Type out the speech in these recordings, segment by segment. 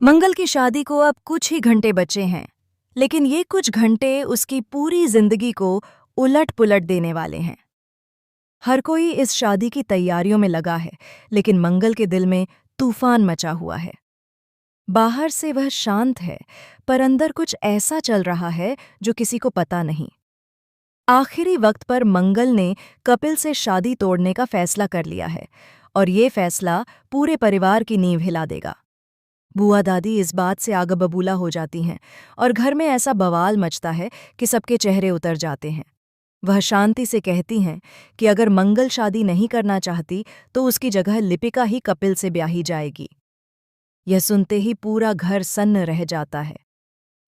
मंगल की शादी को अब कुछ ही घंटे बचे हैं, लेकिन ये कुछ घंटे उसकी पूरी जिंदगी को उलट पुलट देने वाले हैं। हर कोई इस शादी की तैयारियों में लगा है, लेकिन मंगल के दिल में तूफान मचा हुआ है। बाहर से वह शांत है, पर अंदर कुछ ऐसा चल रहा है जो किसी को पता नहीं। आखिरी वक्त पर मंगल ने कपिल से शादी तोड़ने का फैसला कर लिया है, और ये फैसला पूरे परिवार की नींव हिला देगा। बुआ दादी इस बात से आग बबूला हो जाती हैं और घर में ऐसा बवाल मचता है कि सबके चेहरे उतर जाते हैं। वह शांति से कहती हैं कि अगर मंगल शादी नहीं करना चाहती तो उसकी जगह लिपिका ही कपिल से ब्याही जाएगी। यह सुनते ही पूरा घर सन्न रह जाता है।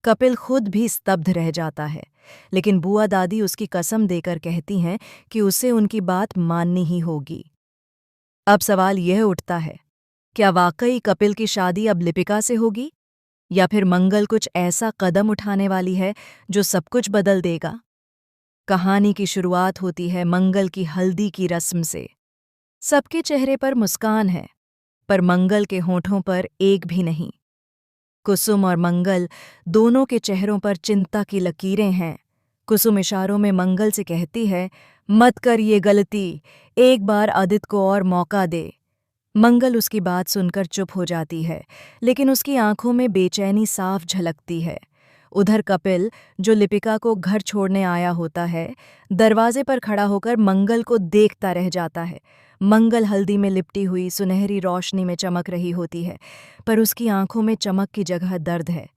कपिल खुद भी स्तब्ध रह जाता है, लेकिन बुआ दादी उसकी कसम देकर कहती हैं कि उसे उनकी बात माननी ही होगी। अब सवाल यह उठता है, क्या वाकई कपिल की शादी अब लिपिका से होगी, या फिर मंगल कुछ ऐसा कदम उठाने वाली है जो सब कुछ बदल देगा? कहानी की शुरुआत होती है मंगल की हल्दी की रस्म से। सबके चेहरे पर मुस्कान है, पर मंगल के होठों पर एक भी नहीं। कुसुम और मंगल दोनों के चेहरों पर चिंता की लकीरें हैं। कुसुम इशारों में मंगल से कहती है, मत कर ये गलती, एक बार आदित्य को और मौका दे। मंगल उसकी बात सुनकर चुप हो जाती है, लेकिन उसकी आंखों में बेचैनी साफ झलकती है। उधर कपिल, जो लिपिका को घर छोड़ने आया होता है, दरवाजे पर खड़ा होकर मंगल को देखता रह जाता है। मंगल हल्दी में लिपटी हुई सुनहरी रोशनी में चमक रही होती है, पर उसकी आंखों में चमक की जगह दर्द है।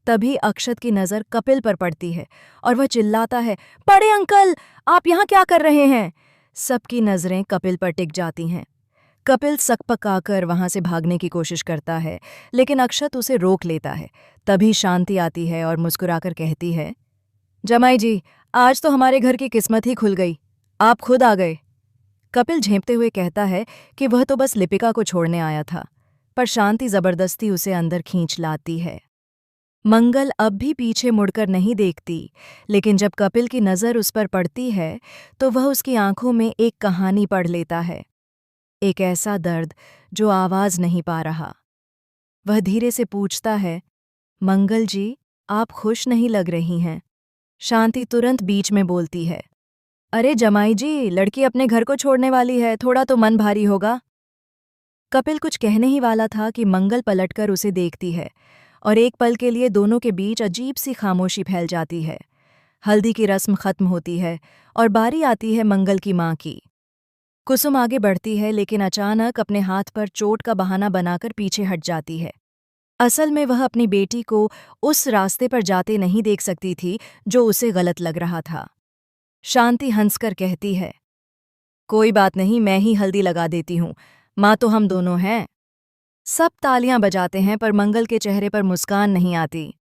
तभी अक्षत की नज़र कपिल पर पड़ती है और वह चिल्लाता है, बड़े अंकल, आप यहाँ क्या कर रहे हैं? सबकी नज़रें कपिल पर टिक जाती हैं। कपिल सकपकाकर वहां से भागने की कोशिश करता है, लेकिन अक्षत उसे रोक लेता है। तभी शांति आती है और मुस्कुराकर कहती है, जमाई जी, आज तो हमारे घर की किस्मत ही खुल गई, आप खुद आ गए। कपिल झेंपते हुए कहता है कि वह तो बस लिपिका को छोड़ने आया था, पर शांति जबरदस्ती उसे अंदर खींच लाती है। मंगल अब भी पीछे मुड़कर नहीं देखती, लेकिन जब कपिल की नज़र उस पर पड़ती है तो वह उसकी आंखों में एक कहानी पढ़ लेता है, एक ऐसा दर्द जो आवाज नहीं पा रहा। वह धीरे से पूछता है, मंगल जी, आप खुश नहीं लग रही हैं। शांति तुरंत बीच में बोलती है, अरे जमाई जी, लड़की अपने घर को छोड़ने वाली है, थोड़ा तो मन भारी होगा। कपिल कुछ कहने ही वाला था कि मंगल पलटकर उसे देखती है, और एक पल के लिए दोनों के बीच अजीब सी खामोशी फैल जाती है। हल्दी की रस्म खत्म होती है और बारी आती है मंगल की माँ की। कुसुम आगे बढ़ती है, लेकिन अचानक अपने हाथ पर चोट का बहाना बनाकर पीछे हट जाती है। असल में वह अपनी बेटी को उस रास्ते पर जाते नहीं देख सकती थी जो उसे गलत लग रहा था। शांति हंसकर कहती है, कोई बात नहीं, मैं ही हल्दी लगा देती हूँ, माँ तो हम दोनों हैं। सब तालियां बजाते हैं, पर मंगल के चेहरे पर मुस्कान नहीं आती।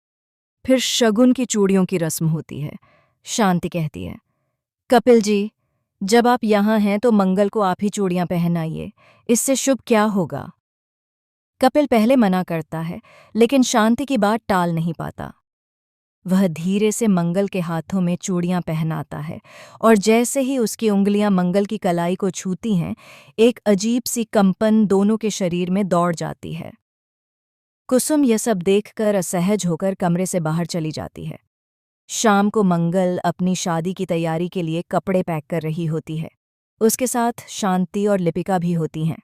फिर शगुन की चूड़ियों की रस्म होती है। शांति कहती है, कपिल जी, जब आप यहाँ हैं तो मंगल को आप ही चूड़ियां पहनाइए, इससे शुभ क्या होगा? कपिल पहले मना करता है, लेकिन शांति की बात टाल नहीं पाता। वह धीरे से मंगल के हाथों में चूड़ियां पहनाता है, और जैसे ही उसकी उंगलियां मंगल की कलाई को छूती हैं, एक अजीब सी कंपन दोनों के शरीर में दौड़ जाती है। कुसुम यह सब देखकर असहज होकर कमरे से बाहर चली जाती है। शाम को मंगल अपनी शादी की तैयारी के लिए कपड़े पैक कर रही होती है। उसके साथ शांति और लिपिका भी होती हैं।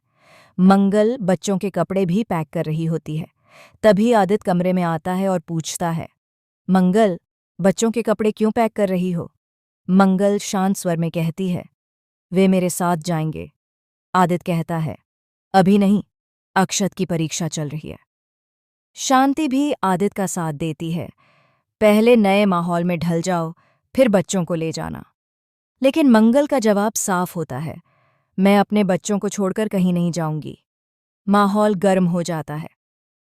मंगल बच्चों के कपड़े भी पैक कर रही होती है। तभी आदित्य कमरे में आता है और पूछता है, मंगल, बच्चों के कपड़े क्यों पैक कर रही हो? मंगल शांत स्वर में कहती है, वे मेरे साथ जाएंगे। आदित्य कहता है, अभी नहीं, अक्षत की परीक्षा चल रही है। शांति भी आदित्य का साथ देती है, पहले नए माहौल में ढल जाओ, फिर बच्चों को ले जाना। लेकिन मंगल का जवाब साफ होता है, मैं अपने बच्चों को छोड़कर कहीं नहीं जाऊंगी। माहौल गर्म हो जाता है।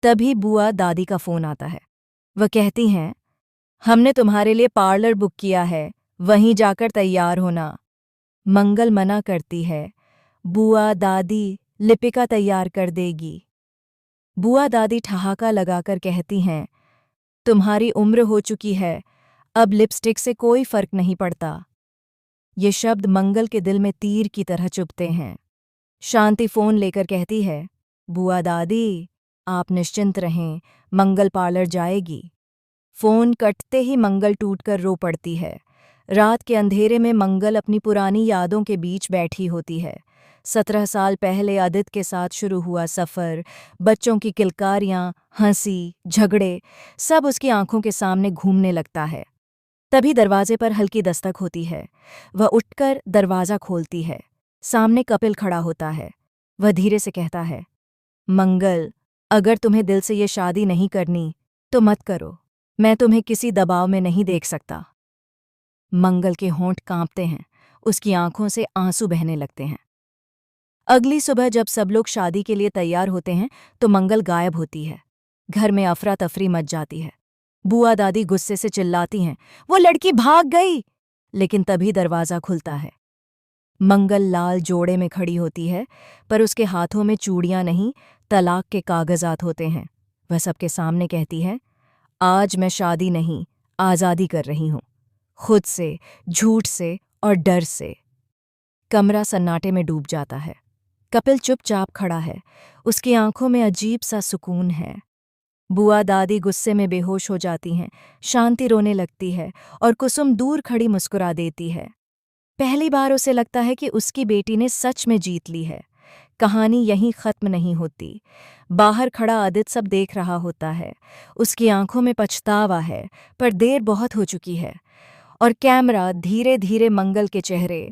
तभी बुआ दादी का फोन आता है। वह कहती हैं, हमने तुम्हारे लिए पार्लर बुक किया है, वहीं जाकर तैयार होना। मंगल मना करती है, बुआ दादी, लिपिका तैयार कर देगी। बुआ दादी ठहाका लगाकर कहती हैं, तुम्हारी उम्र हो चुकी है, अब लिपस्टिक से कोई फर्क नहीं पड़ता। ये शब्द मंगल के दिल में तीर की तरह चुभते हैं। शांति फोन लेकर कहती है, बुआ दादी, आप निश्चिंत रहें, मंगल पार्लर जाएगी। फोन कटते ही मंगल टूटकर रो पड़ती है। रात के अंधेरे में मंगल अपनी पुरानी यादों के बीच बैठी होती है। 17 साल पहले आदित्य के साथ शुरू हुआ सफ़र, बच्चों की किलकारियाँ, हंसी, झगड़े, सब उसकी आंखों के सामने घूमने लगता है। तभी दरवाजे पर हल्की दस्तक होती है। वह उठकर दरवाज़ा खोलती है। सामने कपिल खड़ा होता है। वह धीरे से कहता है, मंगल, अगर तुम्हें दिल से ये शादी नहीं करनी तो मत करो। मैं तुम्हें किसी दबाव में नहीं देख सकता। मंगल के होंठ कांपते हैं, उसकी आंखों से आंसू बहने लगते हैं। अगली सुबह जब सब लोग शादी के लिए तैयार होते हैं तो मंगल गायब होती है। घर में अफरा तफरी मच जाती है। बुआ दादी गुस्से से चिल्लाती हैं, वो लड़की भाग गई। लेकिन तभी दरवाज़ा खुलता है। मंगल लाल जोड़े में खड़ी होती है, पर उसके हाथों में चूड़ियां नहीं, तलाक के कागजात होते हैं। वह सबके सामने कहती है, आज मैं शादी नहीं, आज़ादी कर रही हूँ, खुद से, झूठ से और डर से। कमरा सन्नाटे में डूब जाता है। कपिल चुपचाप खड़ा है, उसकी आंखों में अजीब सा सुकून है। बुआ दादी गुस्से में बेहोश हो जाती हैं, शांति रोने लगती है और कुसुम दूर खड़ी मुस्कुरा देती है। पहली बार उसे लगता है कि उसकी बेटी ने सच में जीत ली है। कहानी यहीं खत्म नहीं होती। बाहर खड़ा आदित्य सब देख रहा होता है। उसकी आंखों में पछतावा है, पर देर बहुत हो चुकी है। और कैमरा धीरे धीरे मंगल के चेहरे,